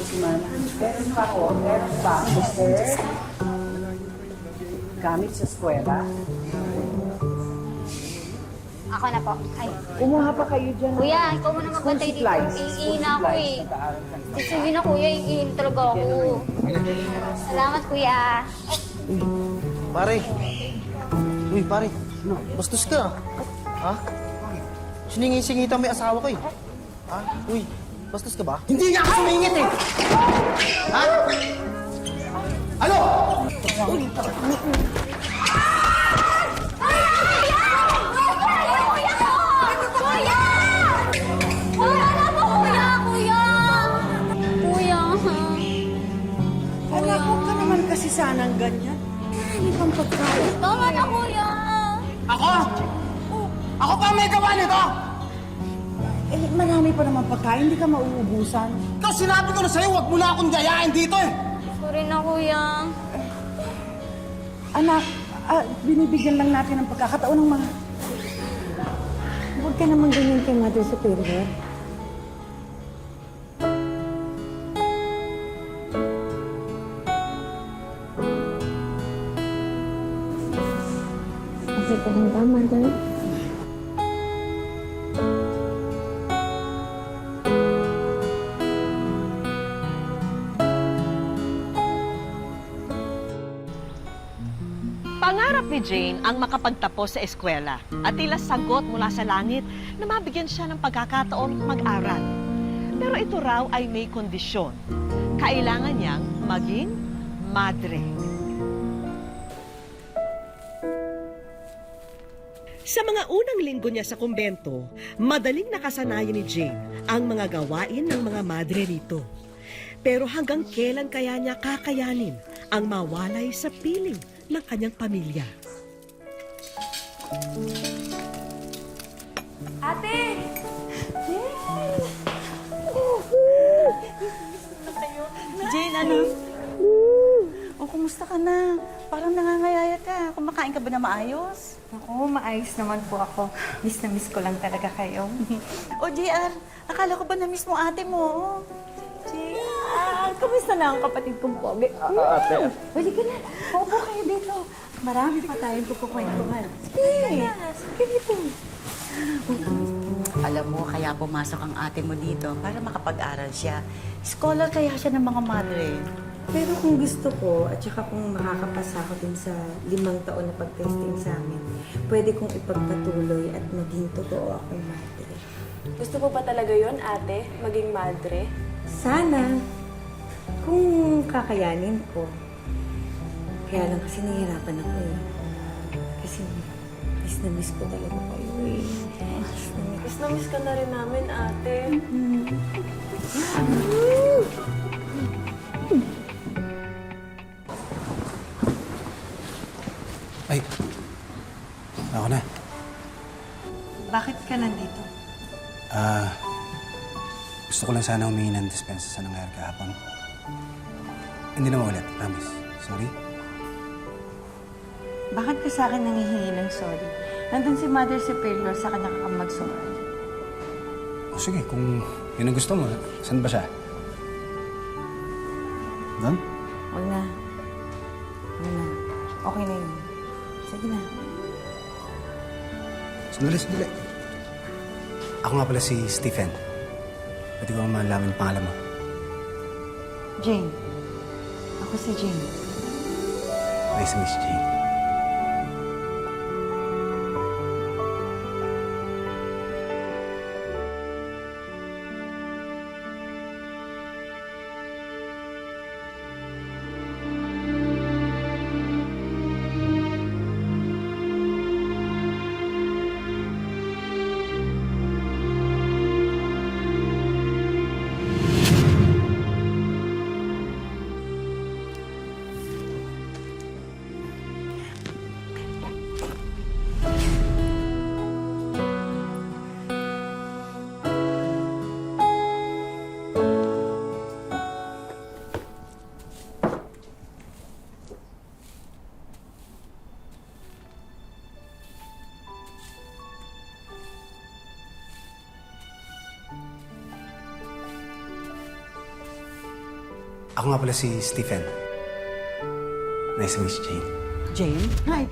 si Mana. Meron pa ako, meron pa, sister. Gamit sa eskwela. Ako na po. Ay. Kumuha pa kayo dyan. Kuya, ikaw muna magbantay dito. Iiin ako eh. Sige na kuya, iiin talaga ako. Salamat kuya. Pare. Uy, pare. Bastos ka. Ha? Siningi-singita may asawa ko eh. Ha? Uy, bastos ka ba? Hindi nga ako sumingit eh! Ha? Ano? Anak, huwag ka naman kasi sanang ganyan. Marami pang pagkain. Tama na kuya. Ako? Ako pa may gawa nito? Eh, marami pa naman pagkain, hindi ka mauubusan. Ikaw sinabi ko na sa'yo, huwag mo na akong gayahin dito eh! Sorry na kuya. Anak, binibigyan lang natin ng pagkakataon ng mga... Huwag ka naman ganyan kay Mother Superior. Okay ka lang ba, Mother? Pangarap ni Jane ang makapagtapos sa eskwela at tila sagot mula sa langit na mabigyan siya ng pagkakataon mag-aral. Pero ito raw ay may kondisyon. Kailangan niyang maging madre. Sa mga unang linggo niya sa kumbento, madaling nakasanayan ni Jane ang mga gawain ng mga madre rito. Pero hanggang kailan kaya niya kakayanin ang mawalay sa piling ng kanyang pamilya? Ate! Jane, ano? O, kumusta ka na? Parang nangangayayat ka. Kumakain ka ba na maayos? Ako, maayos naman po ako. Miss na miss ko lang talaga kayo. O, JR, akala ko ba na-miss mo ate mo? Kamusta na ang kapatid kong pogi? Ate. Halika na. Opo kayo dito. Marami pa tayong kukukwentuhan. Sige. Sige dito. Alam mo, kaya pumasok ang ate mo dito para makapag-aral siya. Scholar kaya siya ng mga madre. Pero kung gusto ko, at saka kung makakapasa ako din sa 5 taon na pag-testing sa amin, pwede kong ipagpatuloy at maging totoo akong madre. Gusto mo ba talaga yon, ate? Maging madre? Sana. Kung kakayanin ko. Kaya lang kasi nahihirapan ako eh. Kasi miss na miss ko talaga kayo eh. Miss na miss ka na rin namin, ate. Ay, ako na. Bakit ka nandito? Gusto ko lang sana humingi ng dispensa sa nangyari kahapon. Hindi na maulit, promise. Sorry. Bakit ka sa akin nangihingi ng sorry? Nandun si Mother Superior sa kanya ka mag-sorry. O sige, kung yun ang gusto mo, saan ba siya? Doon? Huwag na. Huwag na. Okay na yun. Sige na. Sandali. Ako nga pala si Stephen. Pwede ko malaman ang pangalan mo. Jane. Ako si Jane. Nice to meet you, Jane. Ako nga pala si Stephen. Nice to meet you, Jane. Jane? Hi.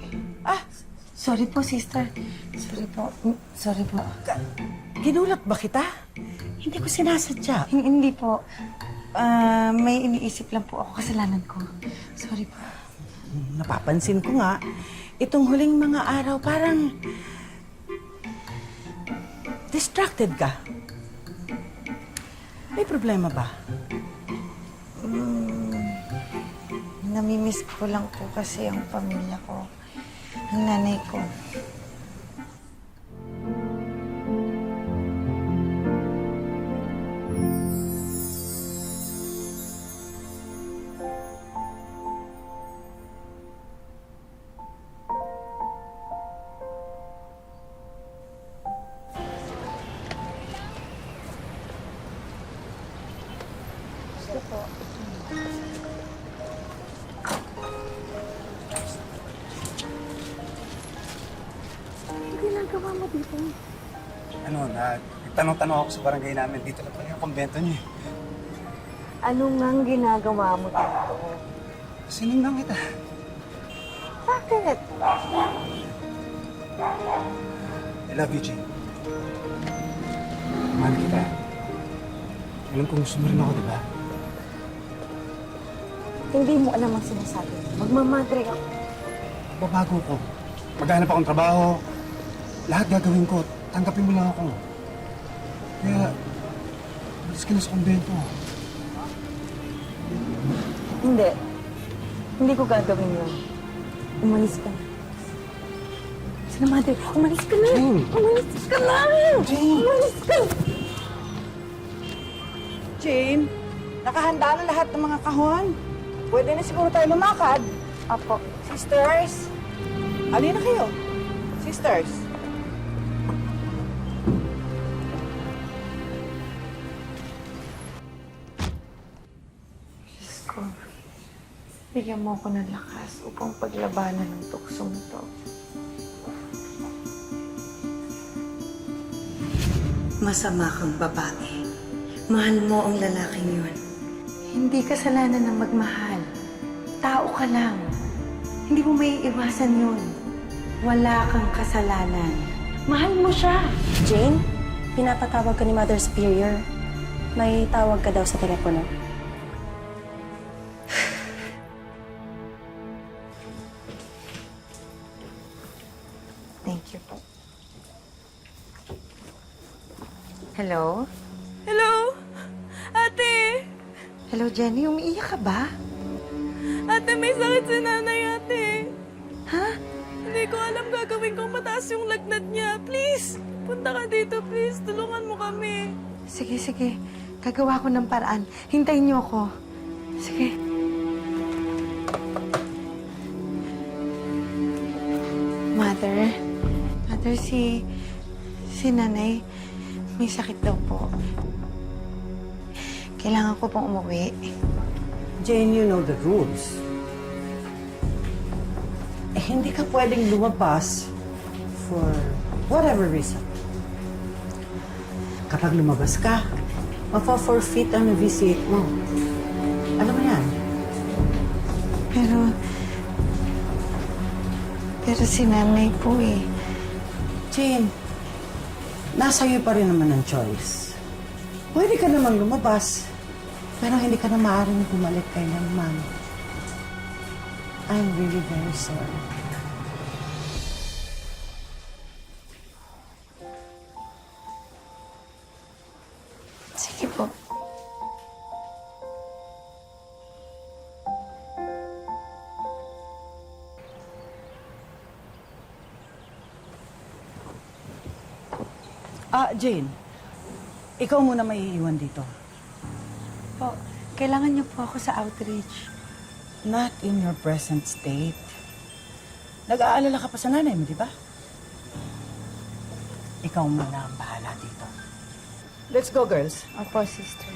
Sorry po, sister. Sorry po. Sorry po. Ginulat ba kita? Hindi ko sinasadya. Hindi po. May iniisip lang po ako. Kasalanan ko. Sorry po. Napapansin ko nga, itong huling mga araw parang distracted ka. May problema ba? Namimiss ko lang po kasi ang pamilya ko. Ang nanay ko. Nagtanong-tanong ako sa barangay namin. Dito na pala yung kumbento niyo. Ano ngang ginagawa mo dito? Sinundan kita. Bakit? I love you, Jane. Mahal kita. Alam kong gusto mo rin ako, di ba? Hindi mo alam ang sinasabi. Magmamadre ako. Babago ko. Maghanap akong trabaho. Lahat gagawin ko. Tanggapin mo lang ako. Kaya, malis ka na sa kumbento. Hindi. Hindi ko gagawin yun. Umalis ka na. Sana, mother, umalis ka na! Jane! Umalis ka na! Jane! Umalis ka na! Jane, nakahanda na lahat ng mga kahon. Pwede na siguro tayo lumakad. Apo. Sisters, alin na kayo? Sisters. Diyos ko, bigyan mo ako ng lakas upang paglabanan ng tuksong ito. Masama kang babae. Mahal mo ang lalaking yun. Hindi kasalanan ng magmahal. Tao ka lang. Hindi mo may iwasan yun. Wala kang kasalanan. Mahal mo siya. Jane, pinapatawag ka ni Mother Superior. May tawag ka daw sa telepono. Thank you po. Hello? Hello? Ate! Hello, Jenny. Umiiyak ka ba? Ate, may sakit si nanay, ate. Ha? Hindi ko alam gagawin kung mataas yung lagnat niya. Please, punta ka dito, please. Tulungan mo kami. Sige, sige. Gagawa ko ng paraan. Hintayin niyo ako. Sige. Mother? Mother, si nanay, may sakit daw po. Kailangan ko pong umuwi. Jane, you know the rules. Hindi ka pwedeng lumabas for whatever reason. Kapag lumabas ka, mafa-forfeit ang visit mo. Alam mo yan? Pero si nanay po eh. Jane, nasa iyo pa rin naman ang choice. Pwede ka namang lumabas, pero hindi ka na maaaring bumalik kay ng mom. I'm really very sorry. Sige po. Jane, ikaw muna may iiwan dito. Po, kailangan niyo po ako sa outreach. Not in your present state. Nag-aalala ka pa sa nanay mo, di ba? Ikaw muna ang bahala dito. Let's go, girls. Opo, sister.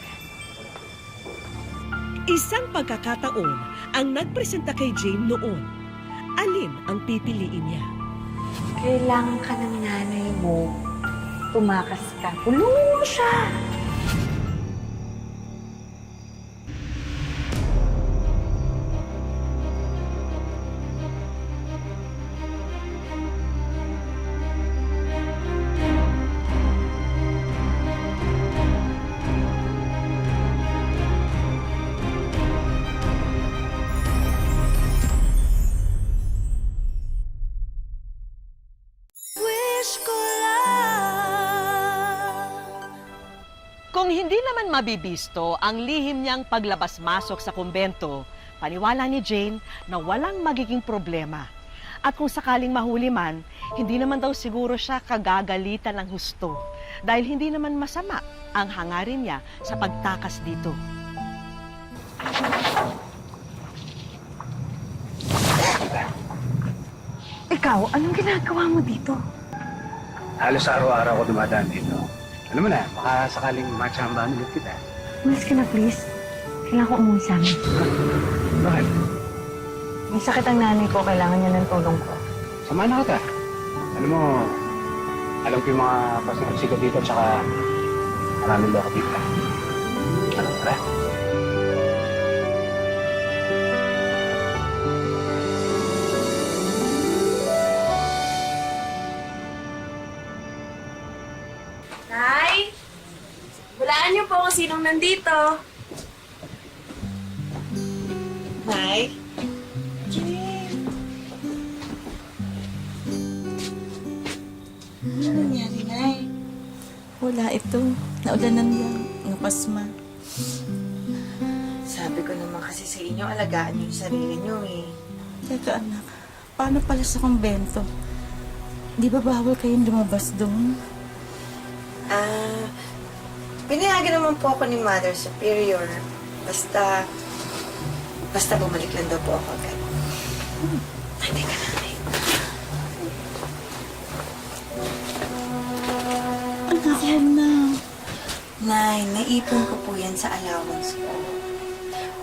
Isang pagkakataon ang nagpresenta kay Jane noon. Alin ang pipiliin niya? Kailangan ka ng nanay mo. Tumakas ka. Tulungan mo siya. hindi naman mabibisto ang lihim niyang paglabas-masok sa kumbento, paniwala ni Jane na walang magiging problema. At kung sakaling mahuli man, hindi naman daw siguro siya kagagalitan ng husto dahil hindi naman masama ang hangarin niya sa pagtakas dito. Ikaw, anong ginagawa mo dito? Halos araw-araw ko dumadaan dito. Alam mo na, baka sakaling matsambahan ulit kita. Umalis ka na, please. Kailangan ko umuwi sa amin. Bakit? May sakit ang nanay ko. Kailangan niya ng tulong ko. Samahan na kita. Alam mo, alam ko yung mga pasikat dito at saka maraming loko dito. Ano, tara? Nay! Hulaan niyo po kung sinong nandito. Nay? Ano nangyari, Nay? Wala ito. Naulanan lang. Napasma. Sabi ko naman kasi sa inyo, alagaan niyo yung sarili niyo eh. Teka, anak. Paano pala sa kumbento? Di ba bawal kayong lumabas doon? Pinayagan naman po ako ni Mother Superior. Basta bumalik lang daw po ako agad. Ay, teka na. Anak, yan na. Nay, naipon ko po yan sa allowance ko.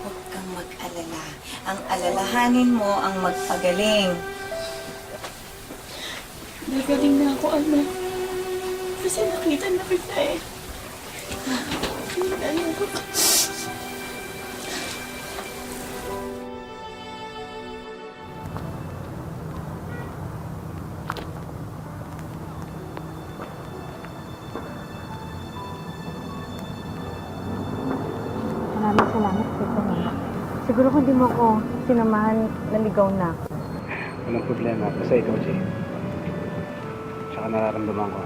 Huwag kang mag-alala. Ang alalahanin mo ang magpagaling. Nagaling na ako, anak. Kasi nakita na kita eh. Anak. Maraming salamat po ito. Siguro kung di mo ako sinamahan, naligaw na ako. Walang problema. Basta ikaw, Jay. Tsaka nararamdaman ko.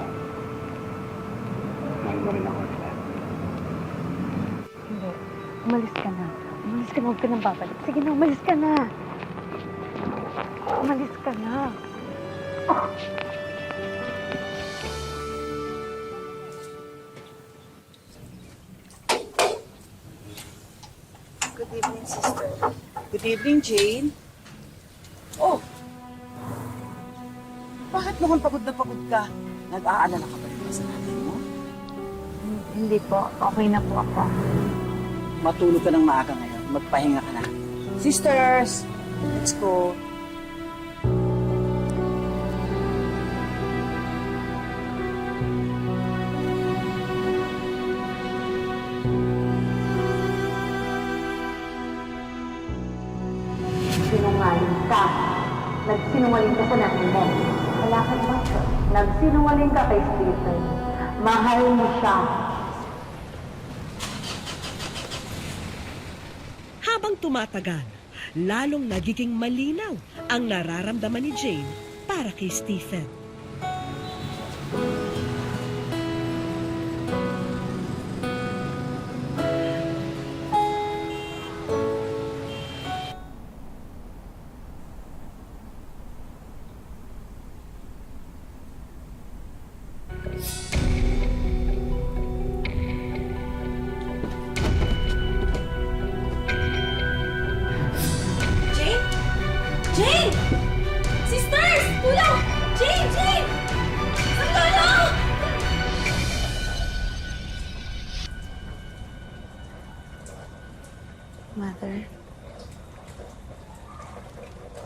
Mahal mo rin ako, diba? Hindi. Umalis ka na. Umalis ka na. Huwag ka nang babalik. Sige na, umalis ka na. Umalis ka na. Good evening, sister. Good evening, Jane. Oh! Bakit mukhang pagod na pagod ka? Nag-aalala ka pa rin ba sa nanay mo? Hindi po. Okay na po ako. Matulog ka ng maaga ngayon. Magpahinga ka na. Sisters! Let's go. Sinungaling ka. Nagsinungaling ka sa nanay mo. Wala ka naman siya. Nagsinungaling ka kay Stephen. Mahal mo siya. Habang tumatagal, lalong nagiging malinaw ang nararamdaman ni Jane para kay Stephen. Jane? Jane! Sisters! Tulong! Jane! Jane! Tulong! Mother?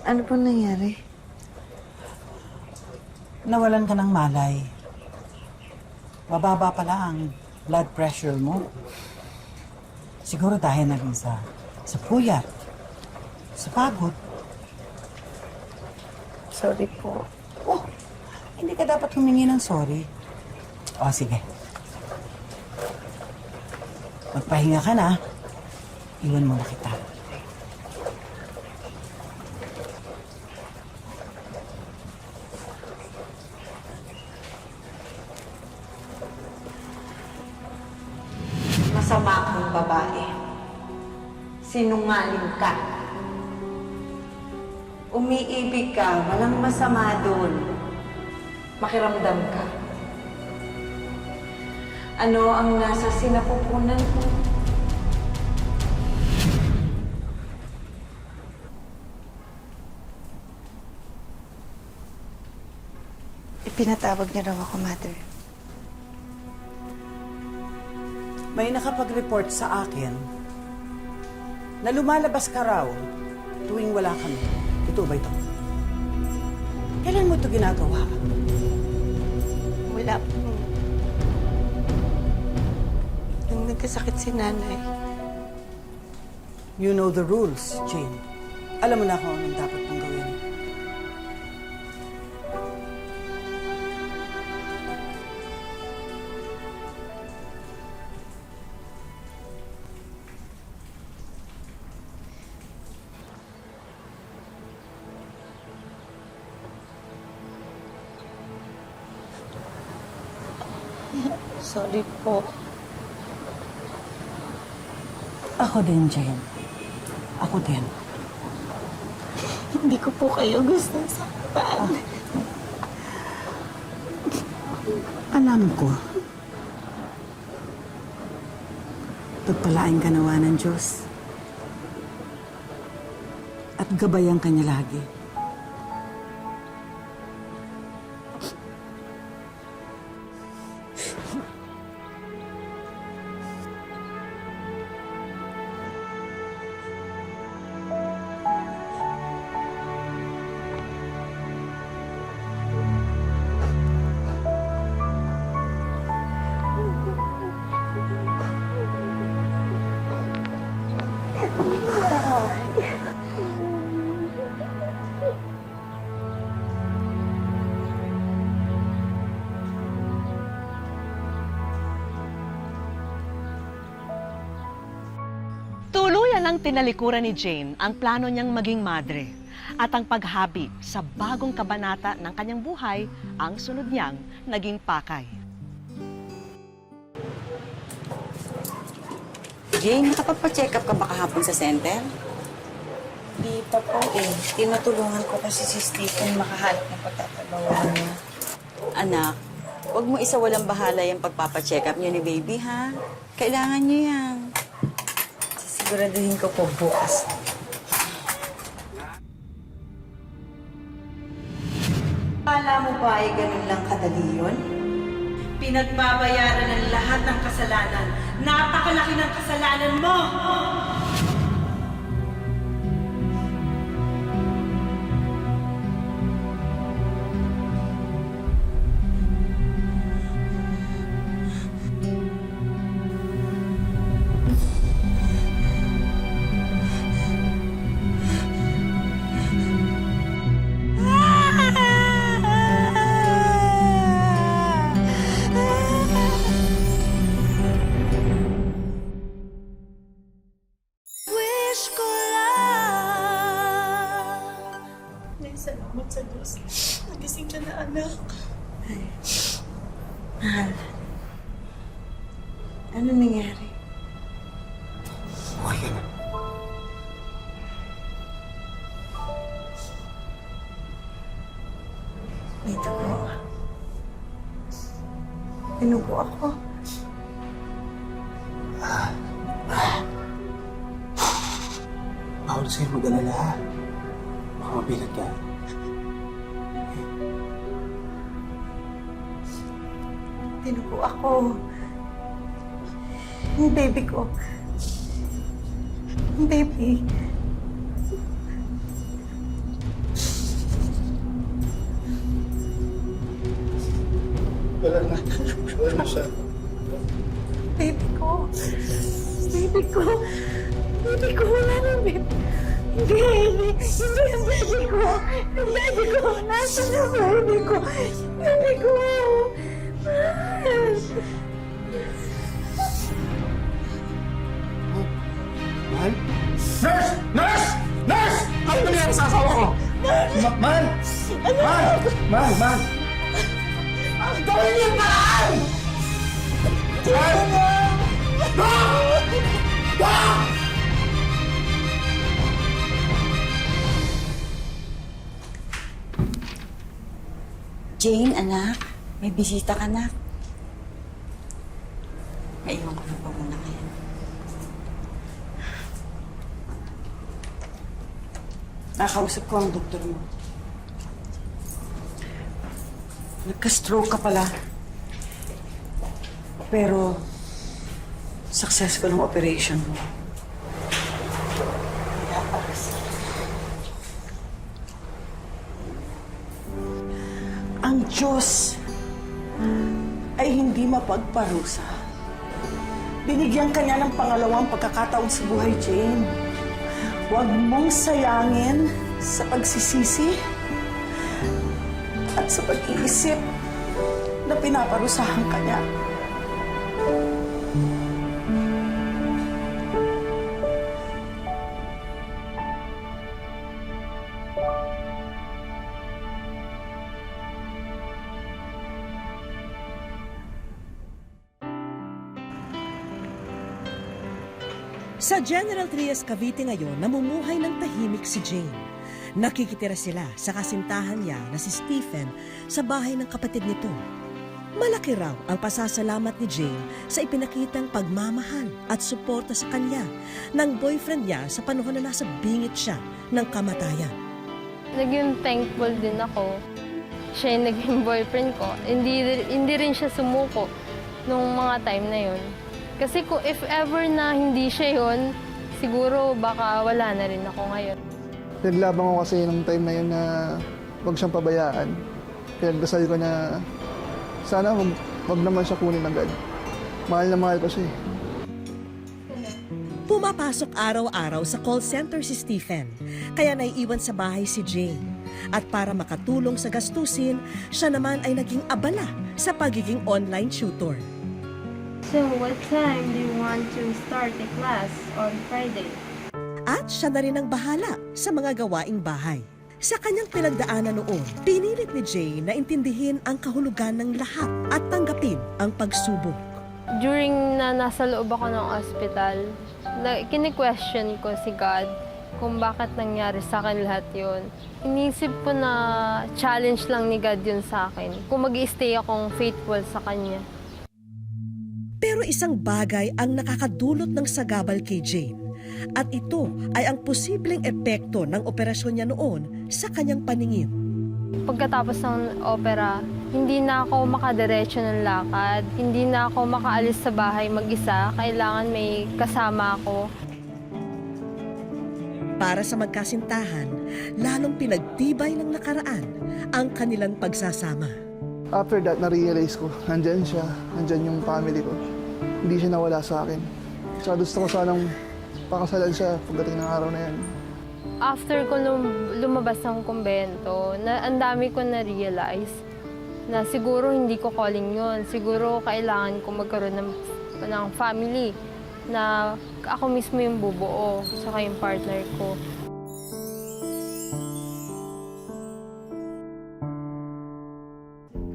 Ano po nangyari? Nawalan ka ng malay. Mababa pala ang blood pressure mo. Siguro dahil naging sa puyat, sa pagod. Sorry po. Oh, hindi ka dapat humingi ng sorry. O, sige. Magpahinga ka na. Iwan mo na kita. Sinungaling ka. Umiibig ka, walang masama doon. Makiramdam ka. Ano ang nasa sinapupunan mo? Ipinatawag niya raw ako, Mother. May nakapag-report sa akin na lumalabas ka raw tuwing wala kami. Ito ba ito? Kailan mo ito ginagawa? Wala po. Nung nagkasakit si nanay. You know the rules, Jane. Alam mo na kung anong dapat mong gawin. Sorry po. Ako din, Jane. Ako din. Hindi ko po kayo gusto saktan. Alam ko. Pagpalain ka nawa ng Diyos. At gabayan ka niya lagi. Tuluyan lang tinalikuran ni Jane ang plano niyang maging madre at ang paghabi sa bagong kabanata ng kanyang buhay ang sunod niyang naging pakay. Jane, nakapagpa-check up ka ba kahapon sa center? Di pa po eh. Tinutulungan ko kasi si Stephen makahanap ng pagtatrabaho niya. Anak, huwag mo isa walang bahala yung pagpapacheck up niyo ni baby, ha? Kailangan niyo yan. Siguraduhin ko po bukas. Kala mo ba ay ganun lang kadali yun? Pinagbabayaran ng lahat ng kasalanan. Napakalaki ng kasalanan mo! Salamat sa Diyos. Nagising ka na, anak. Mahal. Ano nangyari? Okay ka na. May dugo. Pinugo ako. Bawal sa'yo mag-alala, ha? Baka mabigat ka. Pinugo ako. Yung baby ko. Yung baby. Wala na. Wala na siya. Baby ko. Baby ko. Baby ko. Wala na, baby. Hindi. Hindi yung baby ko. Yung baby ko. Nasaan yung baby ko? Baby ko. Mahal? Nurse! Nurse! Nurse! Ano nangyari sa asawa ko? Mahal! Mahal! Mahal! Mahal! Gawin niyo mahal! Mahal! Doc! Doc! Jane, anak, may bisita ka, anak. Naiwan ko na pa muna kayo. Nakausap ko ang doktor mo. Nagka-stroke ka pala. Pero, successful ang operation mo. Kaya ang Diyos ay hindi mapagparusa. Binigyan ka niya ng pangalawang pagkakataon sa buhay, Jane. Huwag mong sayangin sa pagsisisi at sa pag-iisip na pinaparusahan ka niya. Sa General Trias Cavite ngayon, namumuhay ng tahimik si Jane. Nakikitira sila sa kasintahan niya na si Stephen sa bahay ng kapatid nito. Malaki raw ang pasasalamat ni Jane sa ipinakitang pagmamahal at suporta sa kanya ng boyfriend niya sa panahon na nasa bingit siya ng kamatayan. Naging thankful din ako. Siya yung naging boyfriend ko. Hindi rin siya sumuko nung mga time na yun. Kasi kung if ever na hindi siya yun, siguro baka wala na rin ako ngayon. Naglabang ko kasi nung time na yun na huwag siyang pabayaan. Pinagdasal ko na sana wag naman siya kunin agad. Mahal na mahal ko siya eh. Pumapasok araw-araw sa call center si Stephen, kaya naiiwan sa bahay si Jane. At para makatulong sa gastusin, siya naman ay naging abala sa pagiging online tutor. So, what time do you want to start the class on Friday? At siya na rin ang bahala sa mga gawaing bahay. Sa kanyang pinagdaanan noon, pinilit ni Jane na intindihin ang kahulugan ng lahat at tanggapin ang pagsubok. During na nasa loob ako ng ospital, kini-question ko si God kung bakit nangyari sa akin lahat yun. Inisip ko na challenge lang ni God yun sa akin, kung mag-i-stay akong faithful sa Kanya. Pero isang bagay ang nakakadulot ng sagabal kay Jane. At ito ay ang posibleng epekto ng operasyon niya noon sa kanyang paningin. Pagkatapos ng opera, hindi na ako makadiretso ng lakad. Hindi na ako makaalis sa bahay mag-isa. Kailangan may kasama ako. Para sa magkasintahan, lalong pinagtibay ng nakaraan ang kanilang pagsasama. After that, na-realize ko, nandyan siya, nandyan yung family ko. Hindi siya nawala sa akin. So gusto ko sanang pakasalan siya pagdating ng araw na yan. After ko lumabas ng kumbento, ang dami ko na-realize na siguro hindi ko calling yun. Siguro kailangan ko magkaroon ng family na ako mismo yung bubuo, saka yung partner ko.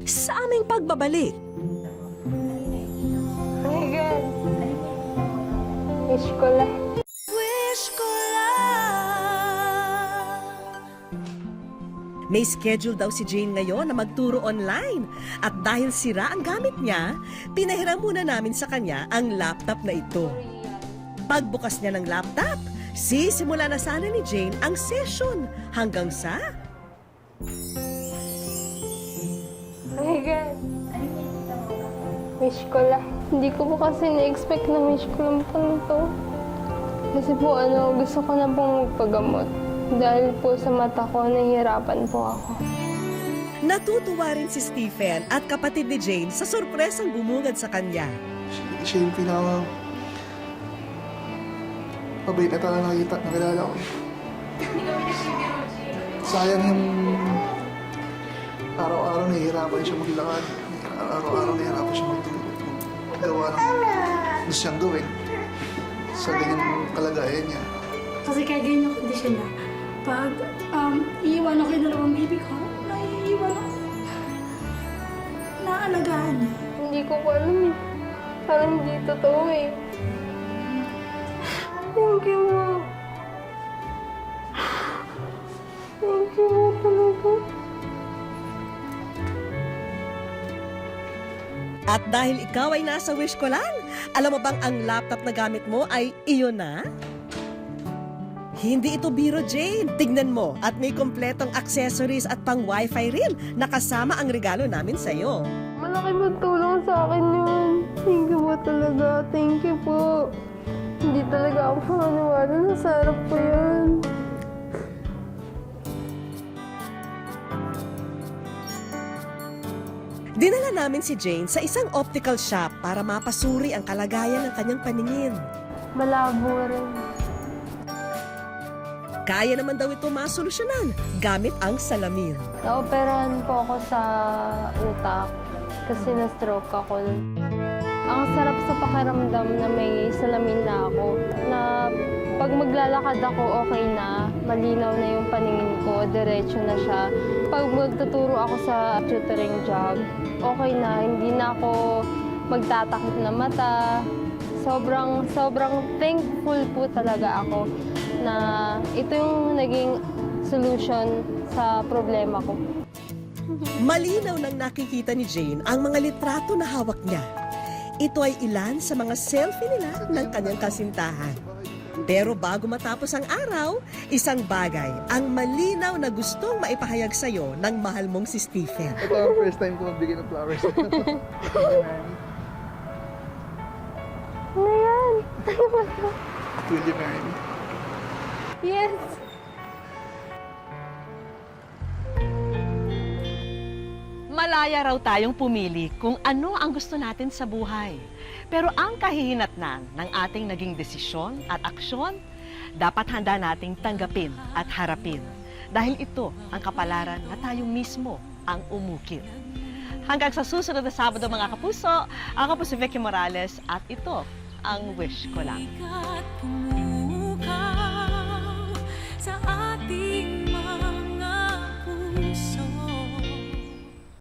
Sa aming pagbabalik, Oh my God! Wish ko lang. may schedule daw si Jane ngayon na magturo online. At dahil sira ang gamit niya, pinahiram muna namin sa kanya ang laptop na ito. Pagbukas niya ng laptop, sisimula na sana ni Jane ang session hanggang sa... Oh my God! Wish ko lang. Hindi ko po kasi na-expect na wish ko lang po nito. Kasi po gusto ko na pong magpagamot. Dahil po sa mata ko, nahihirapan po ako. Natutuwa rin si Stephen at kapatid ni Jane sa sorpresang bumungad sa kanya. Siya yung pinaka... Pabait na talaga nakilala ko. Sayang yung... Araw-araw nahihirapan siya maglakad. Araw-araw nahihirapan siya magawa ng gusto siyang gawin. Sa ganyan kalagayan niya. Kasi kahit ganyan yung kondisyon niya, pag iiwan ako yung dalawang baby ko, naiiwan ako. Naalagaan niya. Hindi ko po alam eh. Parang hindi totoo eh. Thank you, Mom. Thank you, Mom, talaga. At dahil ikaw ay nasa wish ko lang, alam mo bang ang laptop na gamit mo ay iyon na? Hindi ito biro, Jane. Tignan mo at may kompletong accessories at pang wifi rin na kasama ang regalo namin sa'yo. Malaki bang tulong sa akin yun. Thank you po talaga. Thank you po. Hindi talaga ako panganiwala na sarap po yun. Dinala namin si Jane sa isang optical shop para mapasuri ang kalagayan ng kanyang paningin. Malabo rin. Kaya naman daw ito masolusyonan gamit ang salamin. Naoperahan po ako sa utak kasi na-stroke ako. Ang sarap sa pakiramdam na may salamin na ako. Na pag maglalakad ako, okay na. Malinaw na yung paningin ko, diretso na siya. Pag magtuturo ako sa tutoring job, okay na. Hindi na ako magtatakip na mata. Sobrang thankful po talaga ako na ito yung naging solution sa problema ko. Malinaw nang nakikita ni Jane ang mga litrato na hawak niya. Ito ay ilan sa mga selfie nila ng kanyang kasintahan. Pero bago matapos ang araw, isang bagay ang malinaw na gustong maipahayag sa'yo ng mahal mong si Stephen. Ito ang first time ko magbigay ng flowers. Ano yan? Ano ba ito? Will you marry me? Yes! Malaya raw tayong pumili kung ano ang gusto natin sa buhay. Pero ang kahihinatnan ng ating naging desisyon at aksyon, dapat handa nating tanggapin at harapin. Dahil ito ang kapalaran na tayo mismo ang umukit. Hanggang sa susunod na Sabado mga kapuso, ako po si Vicky Morales at ito ang Wish Ko Lang. Sa